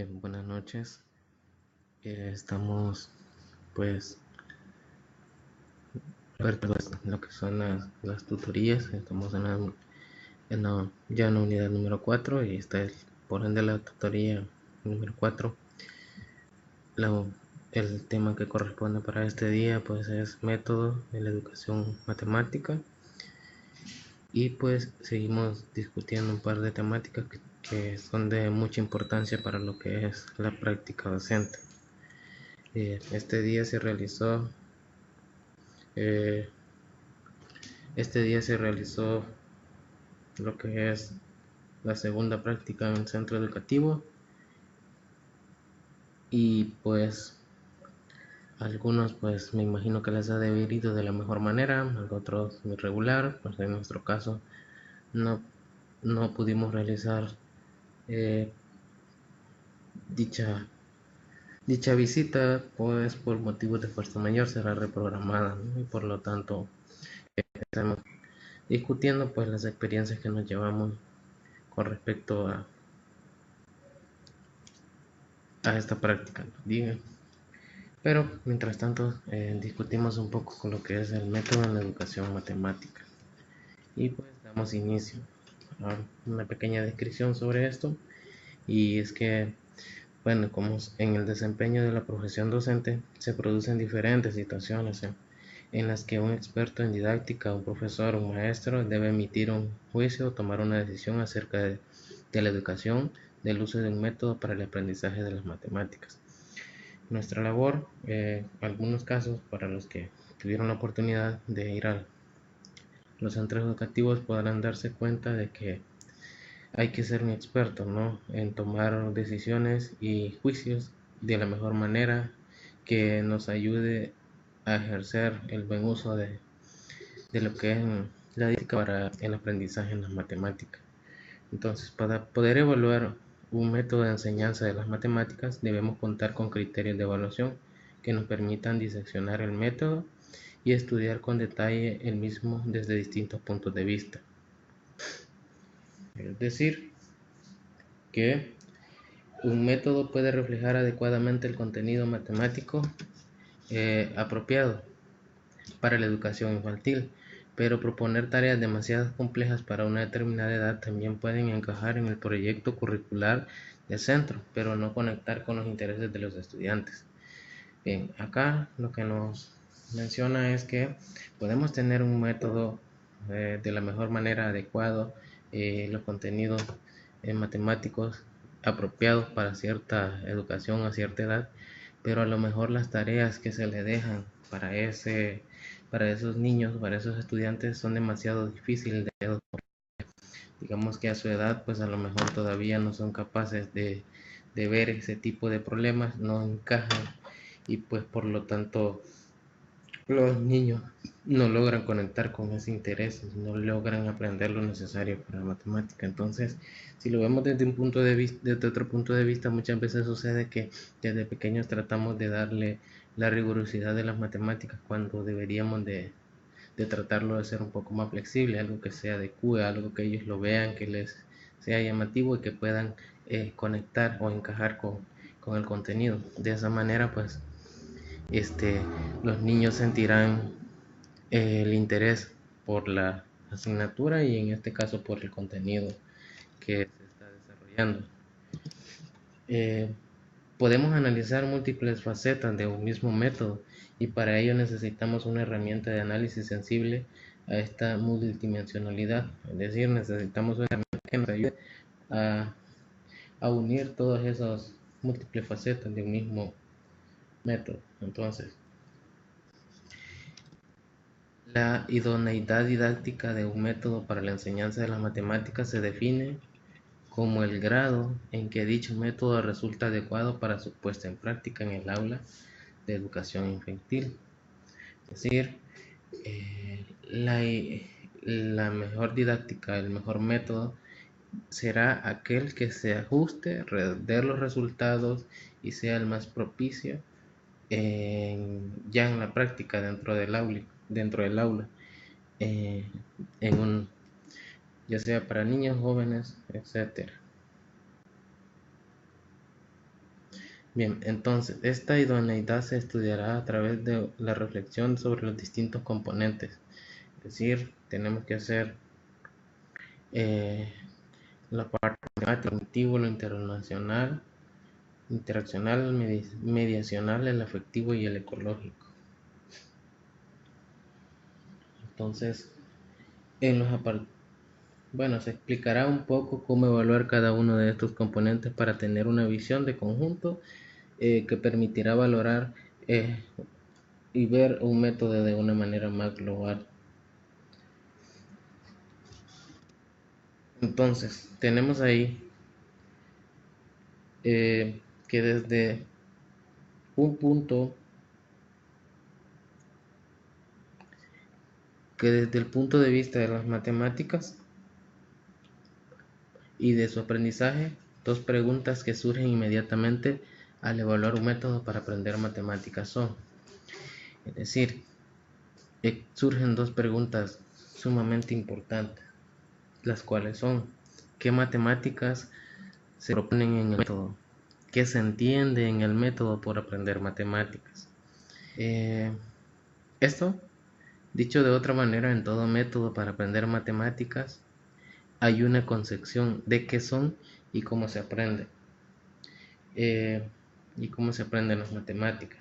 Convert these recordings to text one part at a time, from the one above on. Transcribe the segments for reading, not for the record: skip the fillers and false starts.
Bien, buenas noches. Estamos pues pues, lo que son las tutorías. Estamos ya en la unidad número 4 y esta es por ende la tutoría número 4. El tema que corresponde para este día pues es método de la educación matemática, y pues seguimos discutiendo un par de temáticas que son de mucha importancia para lo que es la práctica docente. Este día se realizó eh, lo que es la segunda práctica en el centro educativo, y pues algunos pues me imagino que les ha de haber ido de la mejor manera, otros muy regular. Pues en nuestro caso no, no pudimos realizar eh, dicha visita, pues por motivos de fuerza mayor será reprogramada, ¿no? Y por lo tanto estamos discutiendo pues las experiencias que nos llevamos con respecto a esta práctica, ¿no? Pero mientras tanto discutimos un poco con lo que es el método en la educación matemática, y pues damos inicio a una pequeña descripción sobre esto. Y es que, bueno, como en el desempeño de la profesión docente se producen diferentes situaciones en las que un experto en didáctica, un profesor, un maestro debe emitir un juicio o tomar una decisión acerca de la educación, del uso de un método para el aprendizaje de las matemáticas. Nuestra labor, algunos casos para los que tuvieron la oportunidad de ir a los centros educativos podrán darse cuenta de que hay que ser un experto, ¿no?, en tomar decisiones y juicios de la mejor manera, que nos ayude a ejercer el buen uso de lo que es la didáctica para el aprendizaje en las matemáticas. Entonces, para poder evaluar un método de enseñanza de las matemáticas, debemos contar con criterios de evaluación que nos permitan diseccionar el método y estudiar con detalle el mismo desde distintos puntos de vista. Es decir, que un método puede reflejar adecuadamente el contenido matemático apropiado para la educación infantil, pero proponer tareas demasiado complejas para una determinada edad también pueden encajar en el proyecto curricular del centro, pero no conectar con los intereses de los estudiantes. Bien, acá lo que nos menciona es que podemos tener un método de la mejor manera adecuado, los contenidos matemáticos apropiados para cierta educación a cierta edad, pero a lo mejor las tareas que se le dejan para esos niños, para esos estudiantes, son demasiado difíciles de, digamos que a su edad pues a lo mejor todavía no son capaces de ver ese tipo de problemas, no encajan, y pues por lo tanto los niños no logran conectar con ese interés, no logran aprender lo necesario para la matemática. Entonces, si lo vemos desde un punto de vista, desde otro punto de vista, muchas veces sucede que desde pequeños tratamos de darle la rigurosidad de las matemáticas cuando deberíamos de tratarlo de ser un poco más flexible, algo que se adecue, algo que ellos lo vean, que les sea llamativo y que puedan conectar o encajar con el contenido. De esa manera, pues, los niños sentirán el interés por la asignatura y en este caso por el contenido que se está desarrollando. Eh, Podemos analizar múltiples facetas de un mismo método, y para ello necesitamos una herramienta de análisis sensible a esta multidimensionalidad. Es decir, necesitamos una herramienta que nos ayude a, a unir todas esas múltiples facetas de un mismo método. Entonces, la idoneidad didáctica de un método para la enseñanza de las matemáticas se define como el grado en que dicho método resulta adecuado para su puesta en práctica en el aula de educación infantil. Es decir, la mejor didáctica, el mejor método será aquel que se ajuste, de los resultados y sea el más propicio ya en la práctica dentro del aula, eh, en un, ya sea para niños, jóvenes, etcétera. Bien, entonces esta idoneidad se estudiará a través de la reflexión sobre los distintos componentes. Es decir, tenemos que hacer la parte matemática, el cognitivo, lo internacional, interaccional, el mediacional, el afectivo y el ecológico. Entonces, bueno, se explicará un poco cómo evaluar cada uno de estos componentes para tener una visión de conjunto que permitirá valorar y ver un método de una manera más global. Entonces, tenemos ahí que desde un punto, que desde el punto de vista de las matemáticas y de su aprendizaje, dos preguntas que surgen inmediatamente al evaluar un método para aprender matemáticas son, es decir, surgen dos preguntas sumamente importantes, las cuales son, ¿qué matemáticas se proponen en el método? ¿Qué se entiende en el método por aprender matemáticas? Esto, dicho de otra manera, en todo método para aprender matemáticas hay una concepción de qué son y cómo se aprende. Y cómo se aprenden las matemáticas.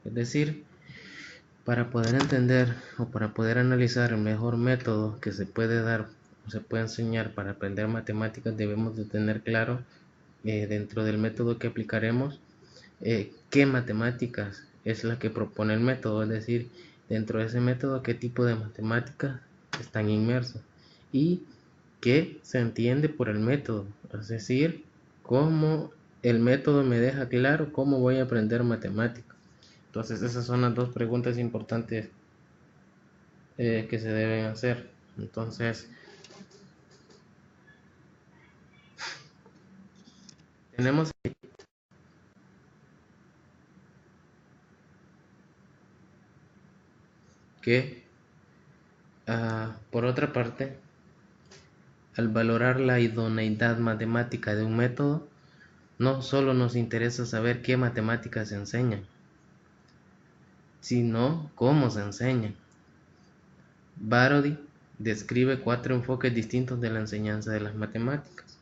Es decir, para poder entender o para poder analizar el mejor método que se puede dar o se puede enseñar para aprender matemáticas, debemos de tener claro dentro del método que aplicaremos qué matemáticas es la que propone el método, es decir, dentro de ese método qué tipo de matemáticas están inmersas y qué se entiende por el método, es decir, cómo el método me deja claro cómo voy a aprender matemáticas. Entonces esas son las dos preguntas importantes que se deben hacer. Entonces tenemos que, por otra parte, al valorar la idoneidad matemática de un método, no solo nos interesa saber qué matemáticas se enseñan, sino cómo se enseñan. Barodi describe 4 enfoques distintos de la enseñanza de las matemáticas,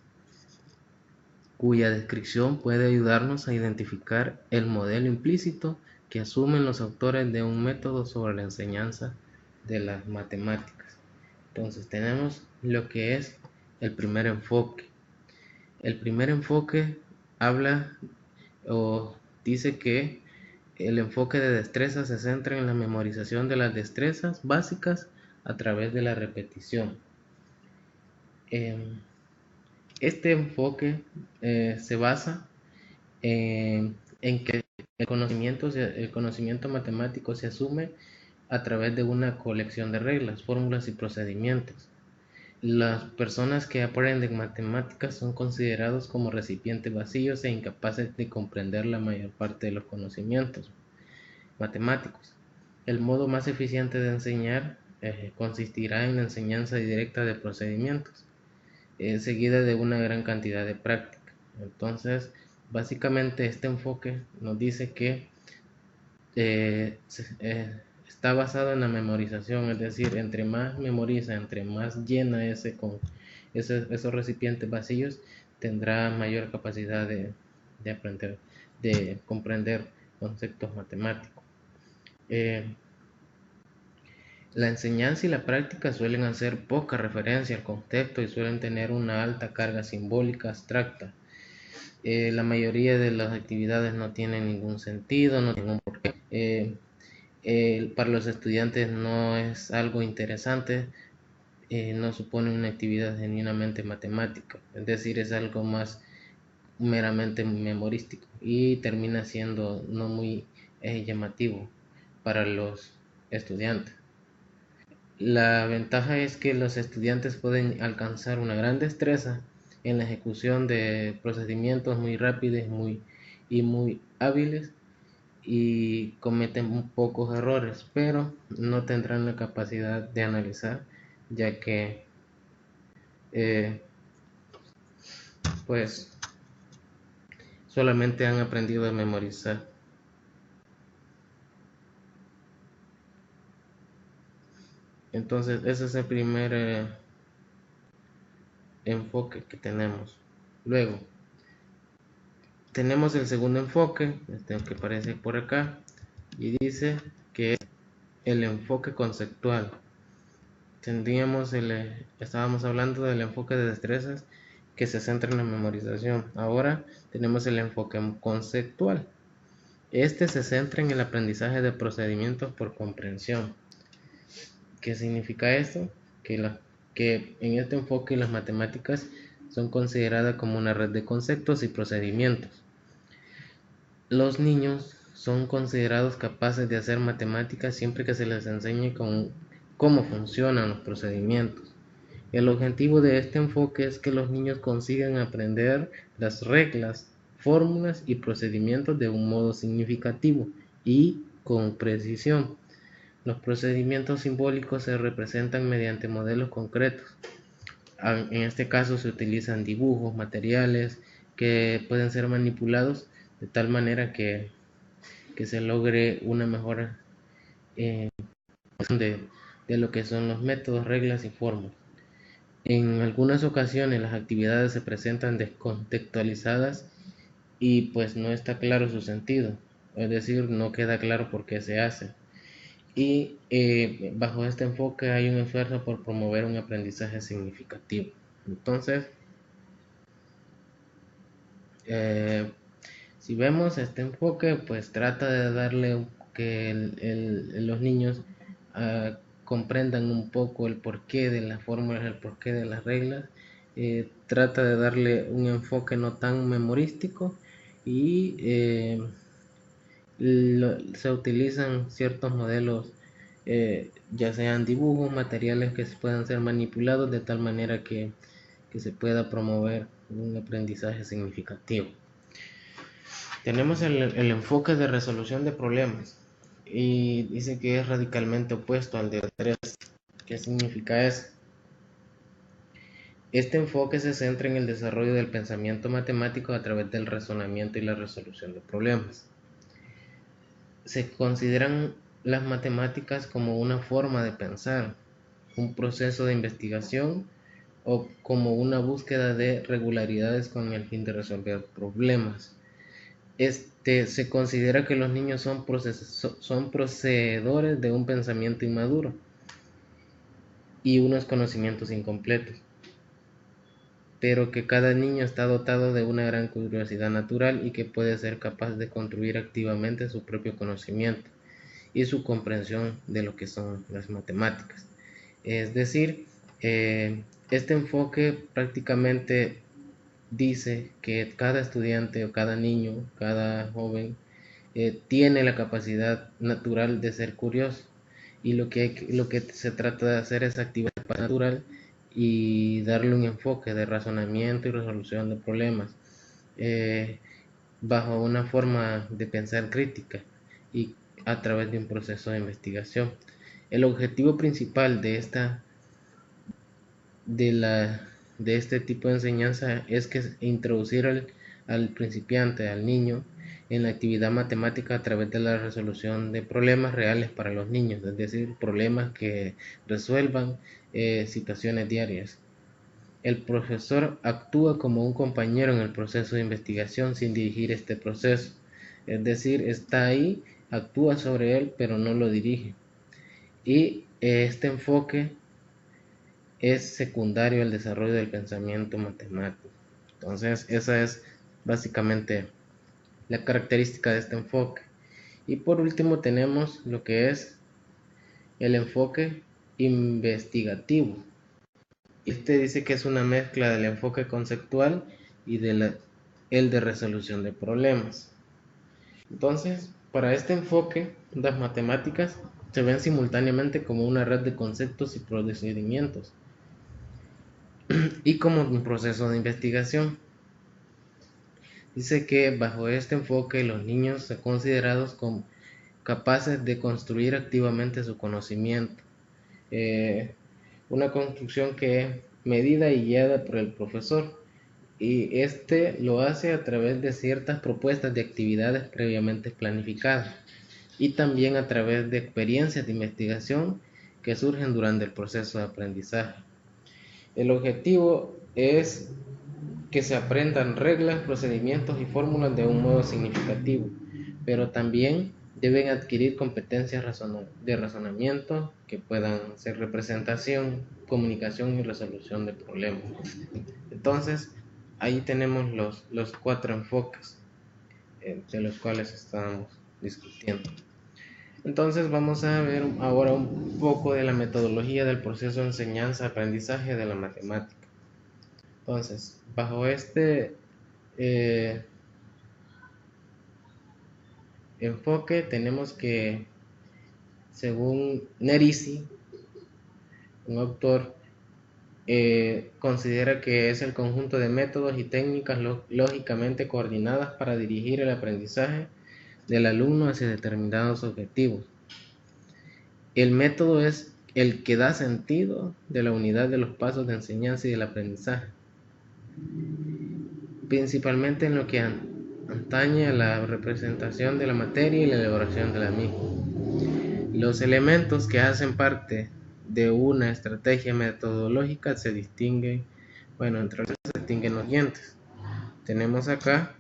cuya descripción puede ayudarnos a identificar el modelo implícito que asumen los autores de un método sobre la enseñanza de las matemáticas. Entonces tenemos lo que es el primer enfoque. El primer enfoque habla o dice que el enfoque de destreza se centra en la memorización de las destrezas básicas a través de la repetición. Este enfoque se basa en que el conocimiento matemático se asume a través de una colección de reglas, fórmulas y procedimientos. Las personas que aprenden matemáticas son considerados como recipientes vacíos e incapaces de comprender la mayor parte de los conocimientos matemáticos. El modo más eficiente de enseñar consistirá en la enseñanza directa de procedimientos, seguida de una gran cantidad de práctica. Entonces, básicamente este enfoque nos dice que está basado en la memorización, es decir, entre más memoriza, entre más llena esos recipientes vacíos, tendrá mayor capacidad de aprender, de comprender conceptos matemáticos. La enseñanza y la práctica suelen hacer poca referencia al contexto y suelen tener una alta carga simbólica abstracta. La mayoría de las actividades no tienen ningún sentido, no tienen ningún porqué. Para los estudiantes no es algo interesante, no supone una actividad genuinamente matemática, es decir, es algo más meramente memorístico y termina siendo no muy llamativo para los estudiantes. La ventaja es que los estudiantes pueden alcanzar una gran destreza en la ejecución de procedimientos muy rápidos y muy hábiles y cometen pocos errores, pero no tendrán la capacidad de analizar, ya que pues solamente han aprendido a memorizar. Entonces ese es el primer enfoque que tenemos. Luego tenemos el segundo enfoque, este que aparece por acá, y dice que es el enfoque conceptual. Estábamos hablando del enfoque de destrezas que se centra en la memorización. Ahora tenemos el enfoque conceptual. Este se centra en el aprendizaje de procedimientos por comprensión. ¿Qué significa esto? Que en este enfoque las matemáticas son consideradas como una red de conceptos y procedimientos. Los niños son considerados capaces de hacer matemáticas siempre que se les enseñe cómo funcionan los procedimientos. El objetivo de este enfoque es que los niños consigan aprender las reglas, fórmulas y procedimientos de un modo significativo y con precisión. Los procedimientos simbólicos se representan mediante modelos concretos. En este caso se utilizan dibujos, materiales que pueden ser manipulados de tal manera que se logre una mejor de lo que son los métodos, reglas y formas. En algunas ocasiones las actividades se presentan descontextualizadas y pues no está claro su sentido, es decir, no queda claro por qué se hace. Y bajo este enfoque hay un esfuerzo por promover un aprendizaje significativo. Entonces, si vemos este enfoque, pues trata de darle que los niños comprendan un poco el porqué de las fórmulas, el porqué de las reglas. Trata de darle un enfoque no tan memorístico y se utilizan ciertos modelos, ya sean dibujos, materiales que puedan ser manipulados de tal manera que se pueda promover un aprendizaje significativo. Tenemos el enfoque de resolución de problemas y dice que es radicalmente opuesto al de destrezas. ¿Qué significa eso? Este enfoque se centra en el desarrollo del pensamiento matemático a través del razonamiento y la resolución de problemas. Se consideran las matemáticas como una forma de pensar, un proceso de investigación o como una búsqueda de regularidades con el fin de resolver problemas. Se considera que los niños son poseedores de un pensamiento inmaduro y unos conocimientos incompletos, pero que cada niño está dotado de una gran curiosidad natural y que puede ser capaz de construir activamente su propio conocimiento y su comprensión de lo que son las matemáticas. Es decir, este enfoque prácticamente dice que cada estudiante o cada niño, cada joven tiene la capacidad natural de ser curioso y lo que se trata de hacer es activar el natural y darle un enfoque de razonamiento y resolución de problemas eh, bajo una forma de pensar crítica y a través de un proceso de investigación. El objetivo principal de este tipo de enseñanza es que introducir al principiante, al niño, en la actividad matemática a través de la resolución de problemas reales para los niños, es decir, problemas que resuelvan situaciones diarias. El profesor actúa como un compañero en el proceso de investigación sin dirigir este proceso, es decir, está ahí, actúa sobre él, pero no lo dirige. Y este enfoque es secundario al desarrollo del pensamiento matemático. Entonces, esa es básicamente la característica de este enfoque. Y por último tenemos lo que es el enfoque investigativo. Este dice que es una mezcla del enfoque conceptual y el de resolución de problemas. Entonces, para este enfoque, las matemáticas se ven simultáneamente como una red de conceptos y procedimientos y como un proceso de investigación. Dice que bajo este enfoque los niños son considerados como capaces de construir activamente su conocimiento, una construcción que es medida y guiada por el profesor y este lo hace a través de ciertas propuestas de actividades previamente planificadas y también a través de experiencias de investigación que surgen durante el proceso de aprendizaje. El objetivo es que se aprendan reglas, procedimientos y fórmulas de un modo significativo, pero también deben adquirir competencias de razonamiento que puedan ser representación, comunicación y resolución de problemas. Entonces, ahí tenemos los cuatro enfoques de los cuales estábamos discutiendo. Entonces vamos a ver ahora un poco de la metodología del proceso de enseñanza-aprendizaje de la matemática. Entonces, bajo este enfoque tenemos que, según Nerisi, un autor, considera que es el conjunto de métodos y técnicas lógicamente coordinadas para dirigir el aprendizaje del alumno hacia determinados objetivos. El método es el que da sentido de la unidad de los pasos de enseñanza y del aprendizaje, principalmente en lo que atañe a la representación de la materia y la elaboración de la misma. Los elementos que hacen parte de una estrategia metodológica se distinguen, entre otros se distinguen los siguientes. Tenemos acá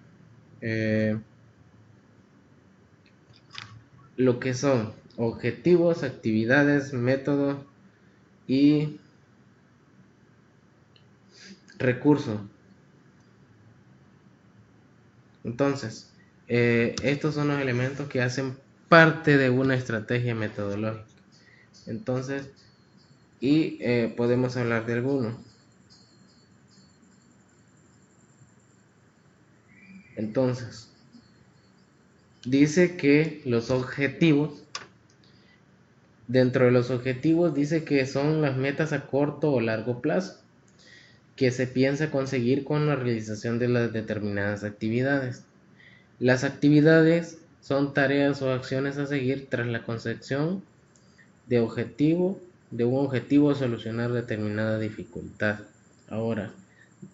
lo que son objetivos, actividades, métodos y recursos. Entonces, estos son los elementos que hacen parte de una estrategia metodológica. Entonces, podemos hablar de algunos. Entonces, dice que los objetivos, dentro de los objetivos dice que son las metas a corto o largo plazo que se piensa conseguir con la realización de las determinadas actividades. Las actividades son tareas o acciones a seguir tras la consecución de un objetivo a solucionar determinada dificultad. Ahora,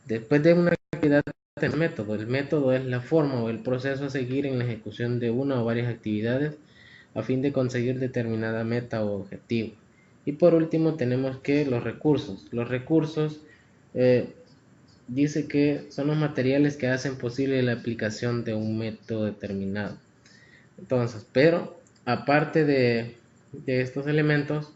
después de una actividad, el método es la forma o el proceso a seguir en la ejecución de una o varias actividades a fin de conseguir determinada meta o objetivo. Y por último tenemos que los recursos. Los recursos dice que son los materiales que hacen posible la aplicación de un método determinado. Entonces, pero aparte de estos elementos,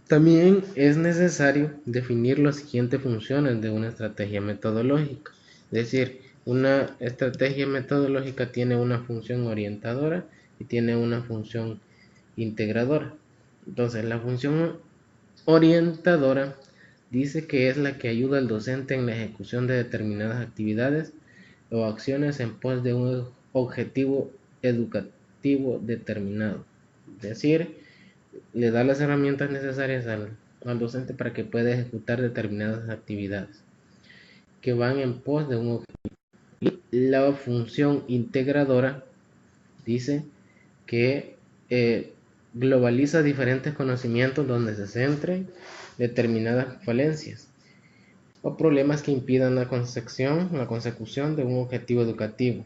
también es necesario definir las siguientes funciones de una estrategia metodológica. Es decir, una estrategia metodológica tiene una función orientadora y tiene una función integradora. Entonces, la función orientadora dice que es la que ayuda al docente en la ejecución de determinadas actividades o acciones en pos de un objetivo educativo determinado. Es decir, le da las herramientas necesarias al docente para que pueda ejecutar determinadas actividades que van en pos de un objetivo. Y la función integradora dice que globaliza diferentes conocimientos donde se centren determinadas falencias o problemas que impidan la consecución de un objetivo educativo.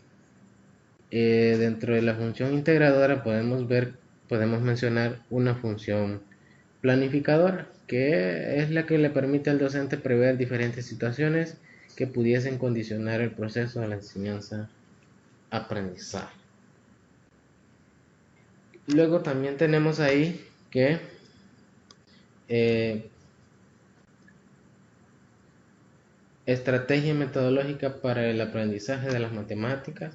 Dentro de la función integradora podemos mencionar una función planificadora, que es la que le permite al docente prever diferentes situaciones que pudiesen condicionar el proceso de la enseñanza-aprendizaje. Luego también tenemos ahí que estrategia metodológica para el aprendizaje de las matemáticas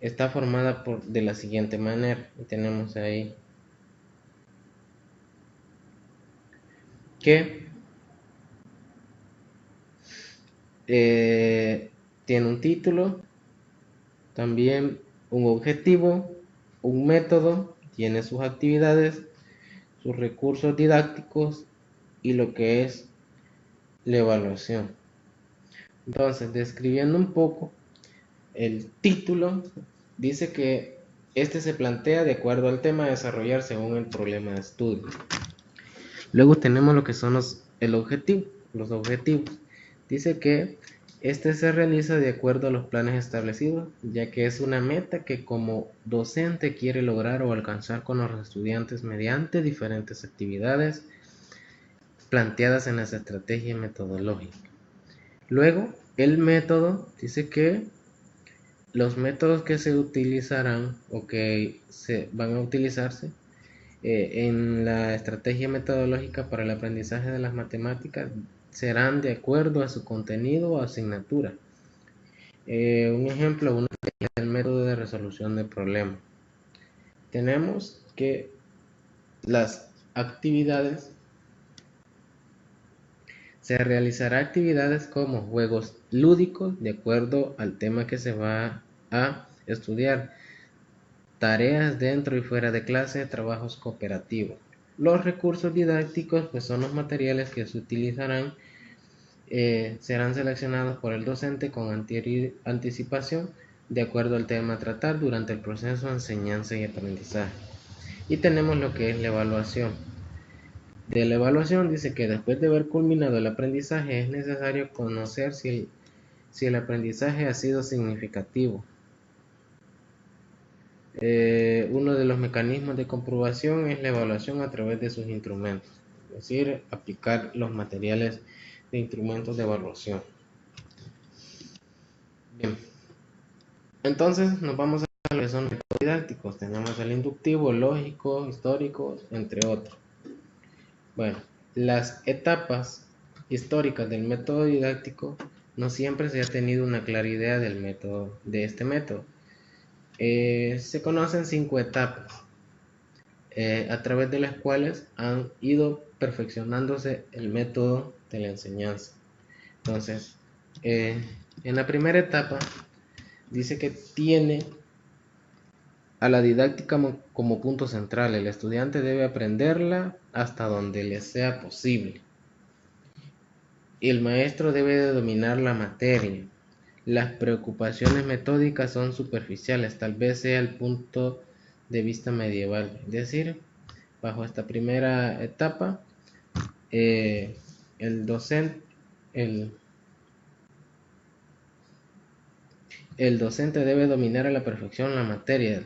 está formada de la siguiente manera. Tenemos ahí que tiene un título, también un objetivo, un método, tiene sus actividades, sus recursos didácticos y lo que es la evaluación. Entonces, describiendo un poco, el título dice que este se plantea de acuerdo al tema a desarrollar según el problema de estudio. Luego tenemos lo que son los objetivos. Dice que este se realiza de acuerdo a los planes establecidos, ya que es una meta que como docente quiere lograr o alcanzar con los estudiantes mediante diferentes actividades planteadas en las estrategias metodológicas. Luego, el método dice que los métodos que se utilizarán o que se van a utilizarse en la estrategia metodológica para el aprendizaje de las matemáticas serán de acuerdo a su contenido o asignatura. Un ejemplo, es el método de resolución de problemas. Tenemos que las actividades, se realizará actividades como juegos lúdicos de acuerdo al tema que se va a estudiar, tareas dentro y fuera de clase, trabajos cooperativos. Los recursos didácticos pues son los materiales que se utilizarán, serán seleccionados por el docente con anticipación de acuerdo al tema a tratar durante el proceso de enseñanza y aprendizaje. Y tenemos lo que es la evaluación. De la evaluación dice que después de haber culminado el aprendizaje es necesario conocer si el aprendizaje ha sido significativo. Uno de los mecanismos de comprobación es la evaluación a través de sus instrumentos, es decir, aplicar los materiales de instrumentos de evaluación. Bien, entonces nos vamos a lo que son métodos didácticos. Tenemos el inductivo, lógico, histórico, entre otros. Bueno, las etapas históricas del método didáctico no siempre se ha tenido una clara idea del método, de este método. Se conocen 5 etapas a través de las cuales han ido perfeccionándose el método de la enseñanza. Entonces, en la primera etapa dice que tiene a la didáctica como punto central. El estudiante debe aprenderla hasta donde le sea posible. Y el maestro debe de dominar la materia. Las preocupaciones metódicas son superficiales, tal vez sea el punto de vista medieval. Es decir, bajo esta primera etapa, el docente, el docente debe dominar a la perfección la materia.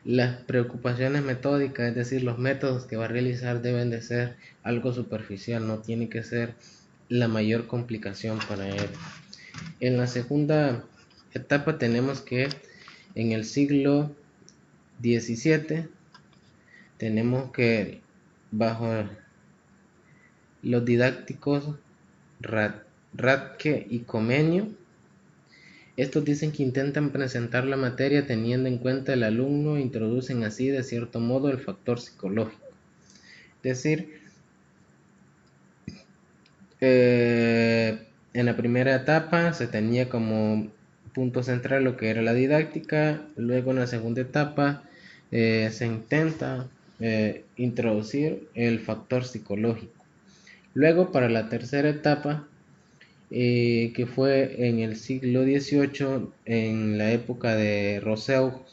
Las preocupaciones metódicas, es decir, los métodos que va a realizar deben de ser algo superficial, no tiene que ser la mayor complicación para él. En la segunda etapa tenemos que en el siglo XVII tenemos que bajo los didácticos Radke y Comenio, estos dicen que intentan presentar la materia teniendo en cuenta el alumno e introducen así de cierto modo el factor psicológico. Es decir, en la primera etapa se tenía como punto central lo que era la didáctica, luego en la segunda etapa se intenta introducir el factor psicológico. Luego para la tercera etapa, que fue en el siglo XVIII, en la época de Rousseau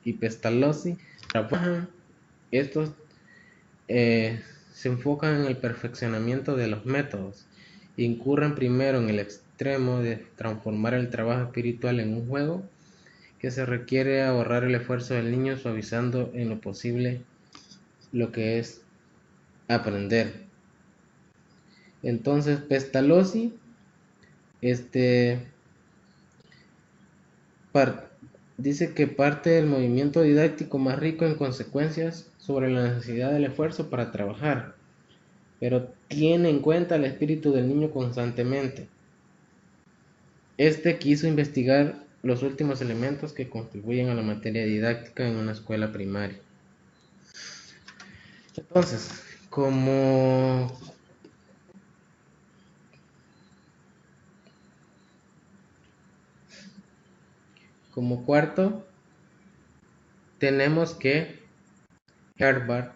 y Pestalozzi, trabajan estos se enfocan en el perfeccionamiento de los métodos. Incurren primero en el extremo de transformar el trabajo espiritual en un juego que se requiere ahorrar el esfuerzo del niño, suavizando en lo posible lo que es aprender. Entonces Pestalozzi dice que parte del movimiento didáctico más rico en consecuencias sobre la necesidad del esfuerzo para trabajar, pero tiene en cuenta el espíritu del niño constantemente. Quiso investigar los últimos elementos que contribuyen a la materia didáctica en una escuela primaria. Entonces, como cuarto, tenemos que Herbart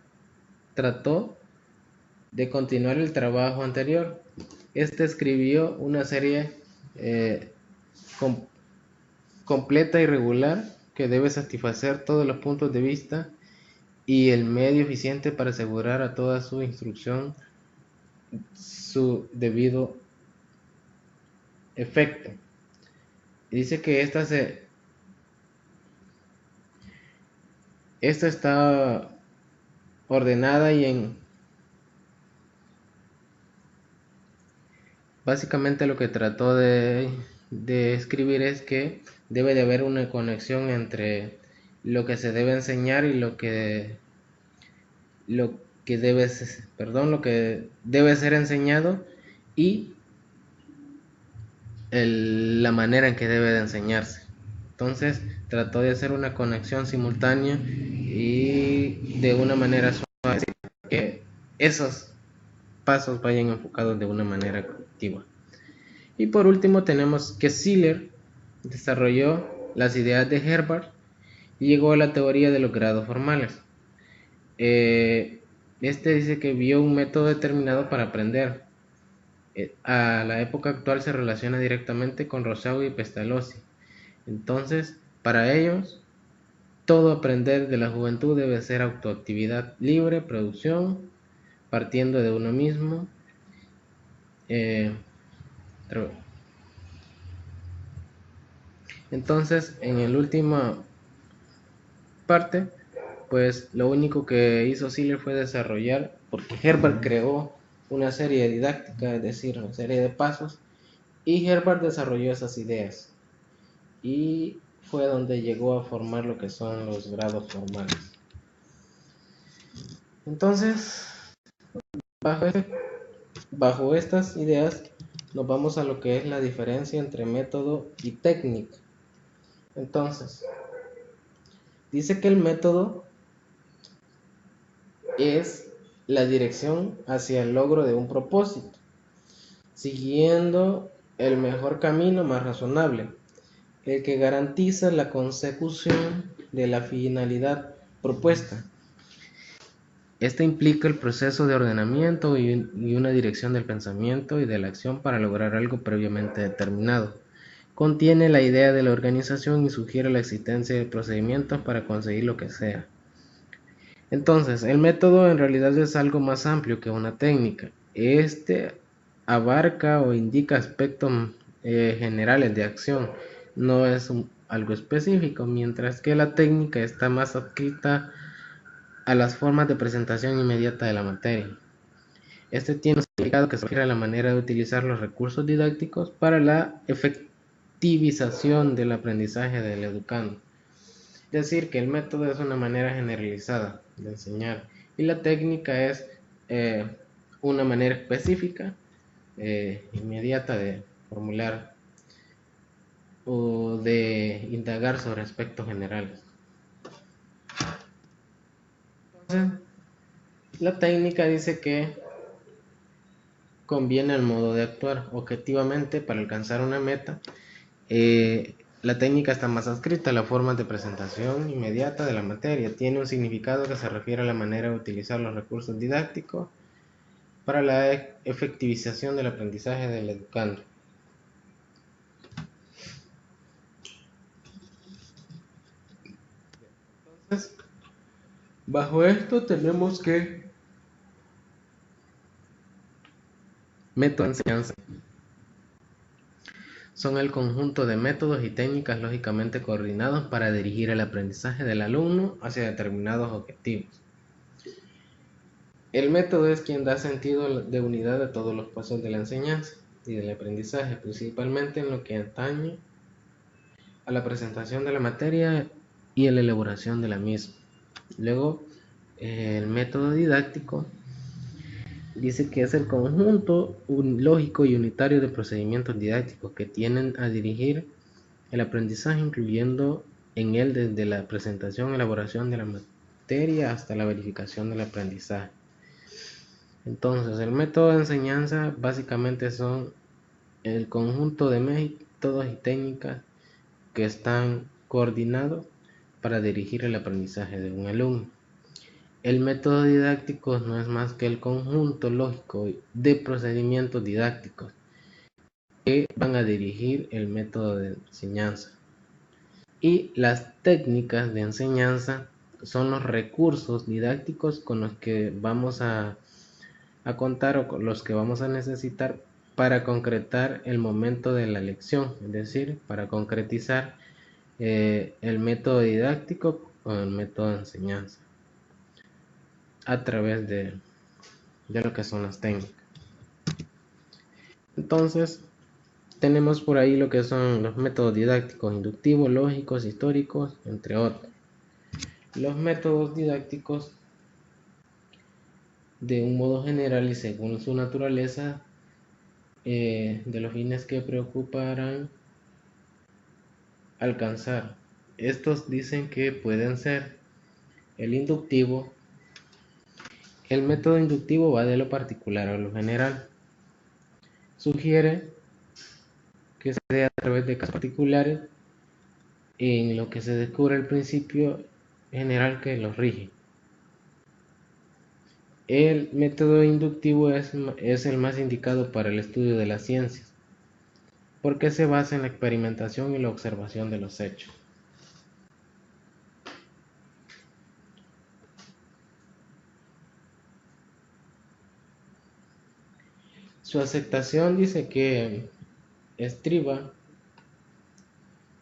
trató de continuar el trabajo anterior. Escribió una serie completa y regular que debe satisfacer todos los puntos de vista y el medio eficiente para asegurar a toda su instrucción su debido efecto. Dice que esta está ordenada básicamente lo que trató de escribir es que debe de haber una conexión entre lo que se debe enseñar y lo que debe ser enseñado y la manera en que debe de enseñarse. Entonces trató de hacer una conexión simultánea y de una manera suave, que esos pasos vayan enfocados de una manera activa. Y por último tenemos que Schiller desarrolló las ideas de Herbart y llegó a la teoría de los grados formales. Este dice que vio un método determinado para aprender. A la época actual se relaciona directamente con Rousseau y Pestalozzi. Entonces, para ellos, todo aprender de la juventud debe ser autoactividad libre, producción, partiendo de uno mismo. Entonces, en la última parte, pues lo único que hizo Schiller fue desarrollar, porque Herbart creó una serie didáctica, es decir, una serie de pasos, y Herbart desarrolló esas ideas. Y fue donde llegó a formar lo que son los grados formales. Entonces, bajo estas ideas, nos vamos a lo que es la diferencia entre método y técnica. Entonces, dice que el método es la dirección hacia el logro de un propósito, siguiendo el mejor camino más razonable, el que garantiza la consecución de la finalidad propuesta. Este implica el proceso de ordenamiento y una dirección del pensamiento y de la acción para lograr algo previamente determinado. Contiene la idea de la organización y sugiere la existencia de procedimientos para conseguir lo que sea. Entonces, el método en realidad es algo más amplio que una técnica. Este abarca o indica aspectos generales de acción, no es algo específico, mientras que la técnica está más adscrita a las formas de presentación inmediata de la materia. Este tiene un significado que se refiere a la manera de utilizar los recursos didácticos para la efectivización del aprendizaje del educando. Es decir, que el método es una manera generalizada de enseñar y la técnica es una manera específica, inmediata de formular o de indagar sobre aspectos generales. Entonces, la técnica dice que conviene al modo de actuar. Objetivamente, para alcanzar una meta, la técnica está más adscrita a la forma de presentación inmediata de la materia. Tiene un significado que se refiere a la manera de utilizar los recursos didácticos para la efectivización del aprendizaje del educando. Entonces, bajo esto tenemos que método de enseñanza son el conjunto de métodos y técnicas lógicamente coordinados para dirigir el aprendizaje del alumno hacia determinados objetivos. El método es quien da sentido de unidad a todos los pasos de la enseñanza y del aprendizaje, principalmente en lo que atañe a la presentación de la materia y a la elaboración de la misma. Luego, el método didáctico dice que es el conjunto lógico y unitario de procedimientos didácticos que tienden a dirigir el aprendizaje, incluyendo en él desde la presentación, elaboración de la materia hasta la verificación del aprendizaje. Entonces, el método de enseñanza básicamente son el conjunto de métodos y técnicas que están coordinados para dirigir el aprendizaje de un alumno. El método didáctico no es más que el conjunto lógico de procedimientos didácticos que van a dirigir el método de enseñanza. Y las técnicas de enseñanza son los recursos didácticos con los que vamos a a contar o con los que vamos a necesitar para concretar el momento de la lección, es decir, para concretizar el método didáctico o el método de enseñanza a través de lo que son las técnicas. Entonces, tenemos por ahí lo que son los métodos didácticos inductivos, lógicos, históricos, entre otros. Los métodos didácticos, de un modo general y según su naturaleza, de los fines que preocuparán alcanzar. Estos dicen que pueden ser el inductivo. El método inductivo va de lo particular a lo general. Sugiere que se dé a través de casos particulares en lo que se descubre el principio general que los rige. El método inductivo es el más indicado para el estudio de las ciencias, porque se basa en la experimentación y la observación de los hechos. Su aceptación dice que estriba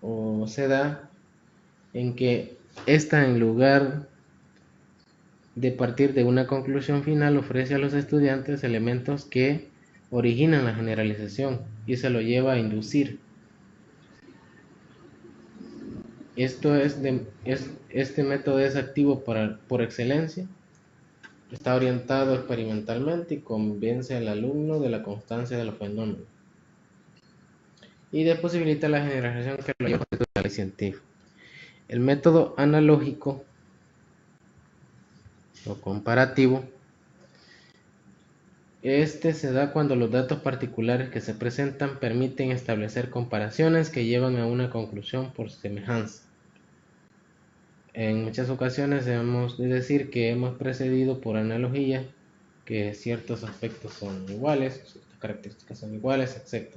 o se da en que esta, en lugar de partir de una conclusión final, ofrece a los estudiantes elementos que originan la generalización y se lo lleva a inducir. Este método es activo por excelencia, está orientado experimentalmente y convence al alumno de la constancia de los fenómenos y posibilita la generalización que lo lleva a la científica. El método analógico o comparativo, este se da cuando los datos particulares que se presentan permiten establecer comparaciones que llevan a una conclusión por semejanza. En muchas ocasiones debemos de decir que hemos precedido por analogía, que ciertos aspectos son iguales, ciertas características son iguales, etc.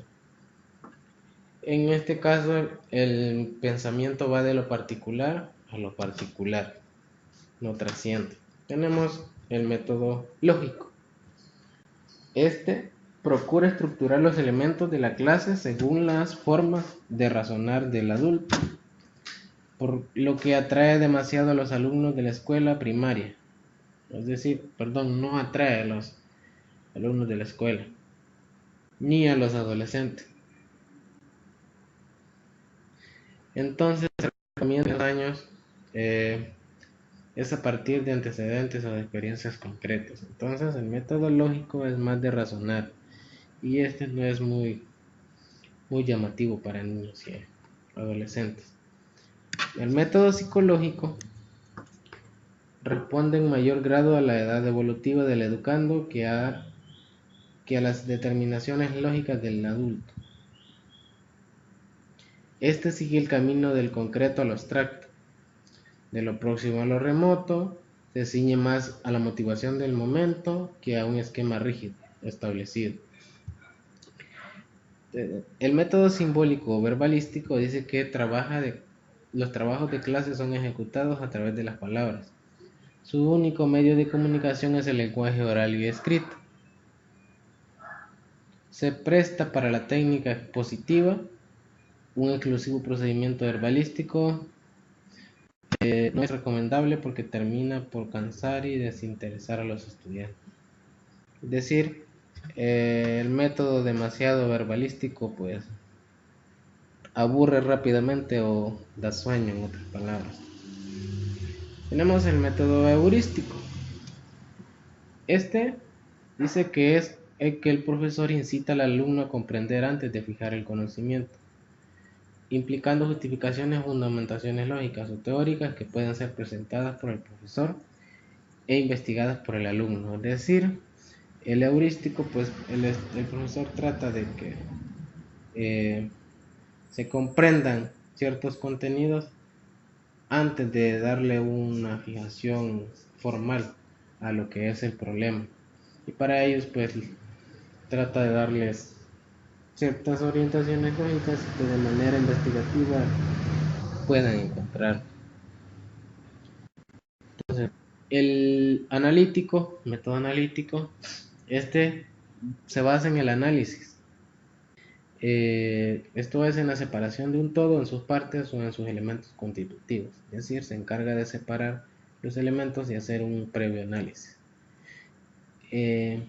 En este caso, el pensamiento va de lo particular a lo particular, no trasciende. Tenemos el método lógico. Este procura estructurar los elementos de la clase según las formas de razonar del adulto, por lo que atrae demasiado a los alumnos de la escuela primaria. Es decir, no atrae a los alumnos de la escuela, ni a los adolescentes. Entonces, el recomiendo de los años es a partir de antecedentes o de experiencias concretas. Entonces, el método lógico es más de razonar, y este no es muy llamativo para niños y adolescentes. El método psicológico responde en mayor grado a la edad evolutiva del educando que a las determinaciones lógicas del adulto. Este sigue el camino del concreto a lo abstracto, de lo próximo a lo remoto, se ciñe más a la motivación del momento que a un esquema rígido establecido. El método simbólico o verbalístico dice que los trabajos de clase son ejecutados a través de las palabras. Su único medio de comunicación es el lenguaje oral y escrito. Se presta para la técnica expositiva. Un exclusivo procedimiento verbalístico no es recomendable porque termina por cansar y desinteresar a los estudiantes. Es decir, el método demasiado verbalístico pues aburre rápidamente o da sueño, en otras palabras. Tenemos el método heurístico. Este dice que es que el profesor incita al alumno a comprender antes de fijar el conocimiento, implicando justificaciones o fundamentaciones lógicas o teóricas que pueden ser presentadas por el profesor e investigadas por el alumno. Es decir, el heurístico, pues el profesor trata de que se comprendan ciertos contenidos antes de darle una fijación formal a lo que es el problema, y para ellos pues trata de darles ciertas orientaciones lógicas que de manera investigativa puedan encontrar. Entonces, el método analítico Este se basa en el análisis. Esto es en la separación de un todo en sus partes o en sus elementos constitutivos. Es decir, se encarga de separar los elementos y hacer un previo análisis. Eh,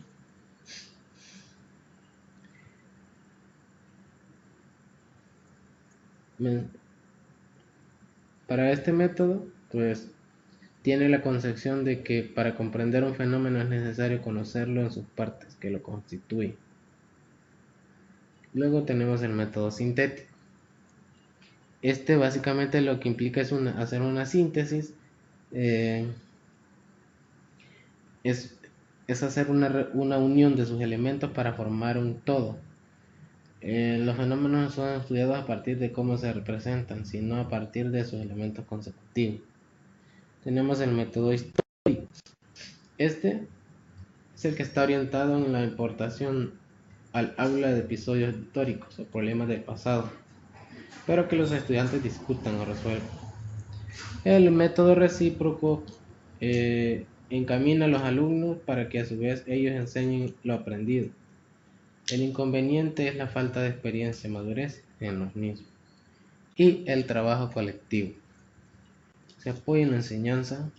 para este método, pues tiene la concepción de que para comprender un fenómeno es necesario conocerlo en sus partes que lo constituyen. Luego tenemos el método sintético. Este básicamente lo que implica es hacer una síntesis, eh, es, hacer una unión de sus elementos para formar un todo. Los fenómenos son estudiados a partir de cómo se representan, sino a partir de sus elementos consecutivos. Tenemos el método histórico. Este es el que está orientado en la importación al aula de episodios históricos o problemas del pasado, pero que los estudiantes discutan o resuelvan. El método recíproco encamina a los alumnos para que a su vez ellos enseñen lo aprendido. El inconveniente es la falta de experiencia y madurez en los mismos. Y el trabajo colectivo. Se apoya en la enseñanza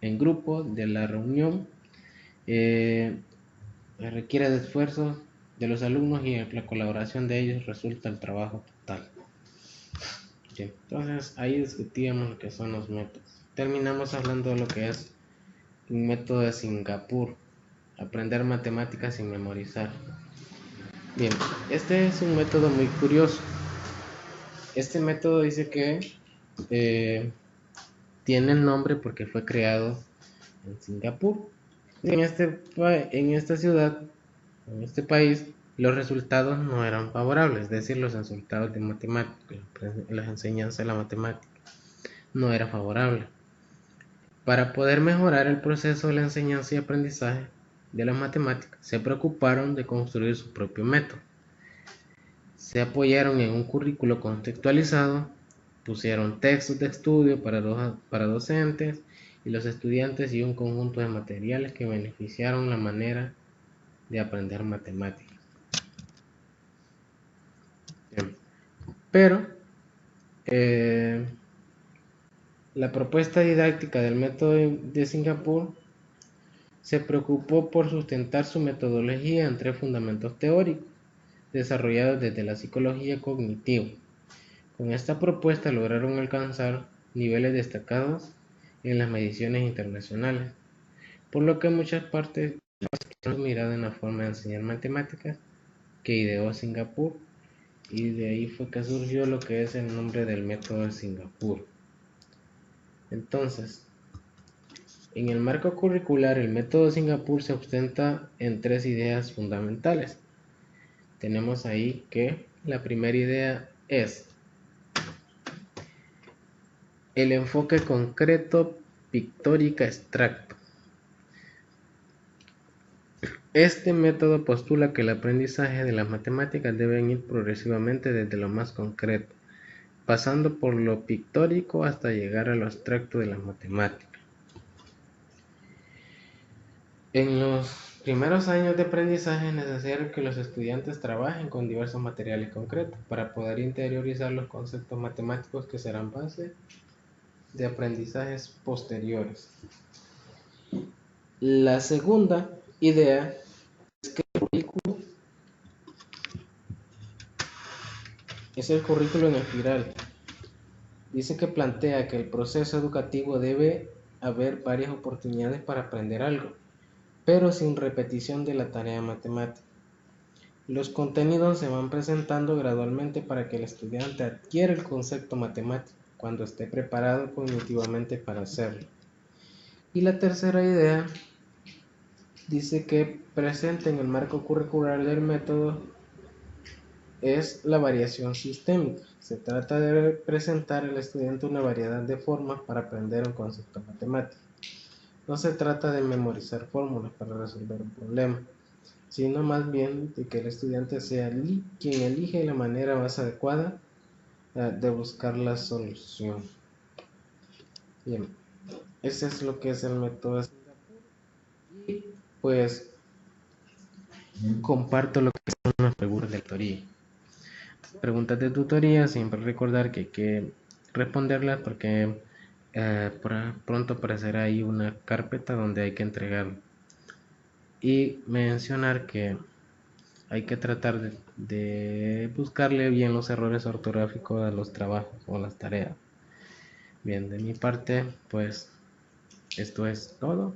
en grupo de la reunión. Requiere de esfuerzos de los alumnos y la colaboración de ellos resulta el trabajo total. Bien, entonces ahí discutíamos lo que son los métodos. Terminamos hablando de lo que es un método de Singapur, aprender matemáticas sin memorizar. Bien, este es un método muy curioso. Este método dice que tiene el nombre porque fue creado en Singapur. En esta ciudad, en este país, los resultados no eran favorables, es decir, los resultados de matemáticas, las enseñanzas de la matemática no era favorable. Para poder mejorar el proceso de la enseñanza y aprendizaje de las matemáticas, se preocuparon de construir su propio método. Se apoyaron en un currículo contextualizado, pusieron textos de estudio para docentes y los estudiantes y un conjunto de materiales que beneficiaron la manera de aprender matemáticas. Bien. Pero la propuesta didáctica del método de Singapur se preocupó por sustentar su metodología en 3 fundamentos teóricos desarrollados desde la psicología cognitiva. Con esta propuesta lograron alcanzar niveles destacados en las mediciones internacionales, por lo que en muchas partes es mirada en la forma de enseñar matemáticas que ideó Singapur, y de ahí fue que surgió lo que es el nombre del método de Singapur. Entonces, en el marco curricular, el método de Singapur se sustenta en 3 ideas fundamentales. Tenemos ahí que la primera idea es el enfoque concreto, pictórica, abstracto. Este método postula que el aprendizaje de las matemáticas debe ir progresivamente desde lo más concreto, pasando por lo pictórico hasta llegar a lo abstracto de las matemáticas. En los primeros años de aprendizaje es necesario que los estudiantes trabajen con diversos materiales concretos para poder interiorizar los conceptos matemáticos que serán base de aprendizajes posteriores. La segunda idea es el currículo en espiral. Dice que plantea que el proceso educativo debe haber varias oportunidades para aprender algo, pero sin repetición de la tarea matemática. Los contenidos se van presentando gradualmente para que el estudiante adquiera el concepto matemático cuando esté preparado cognitivamente para hacerlo. Y la tercera idea dice que presente en el marco curricular del método es la variación sistémica. Se trata de presentar al estudiante una variedad de formas para aprender un concepto matemático. No se trata de memorizar fórmulas para resolver un problema, sino más bien de que el estudiante sea quien elige la manera más adecuada de buscar la solución. Bien, ese es lo que es el método de Singapur. Y pues comparto lo que son las preguntas de tutoría. Preguntas de tutoría, siempre recordar que hay que responderlas porque pronto aparecerá ahí una carpeta donde hay que entregar. Y mencionar que hay que tratar de buscarle bien los errores ortográficos a los trabajos o las tareas. Bien, de mi parte, pues esto es todo.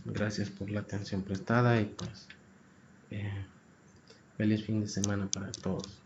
Gracias por la atención prestada y pues feliz fin de semana para todos.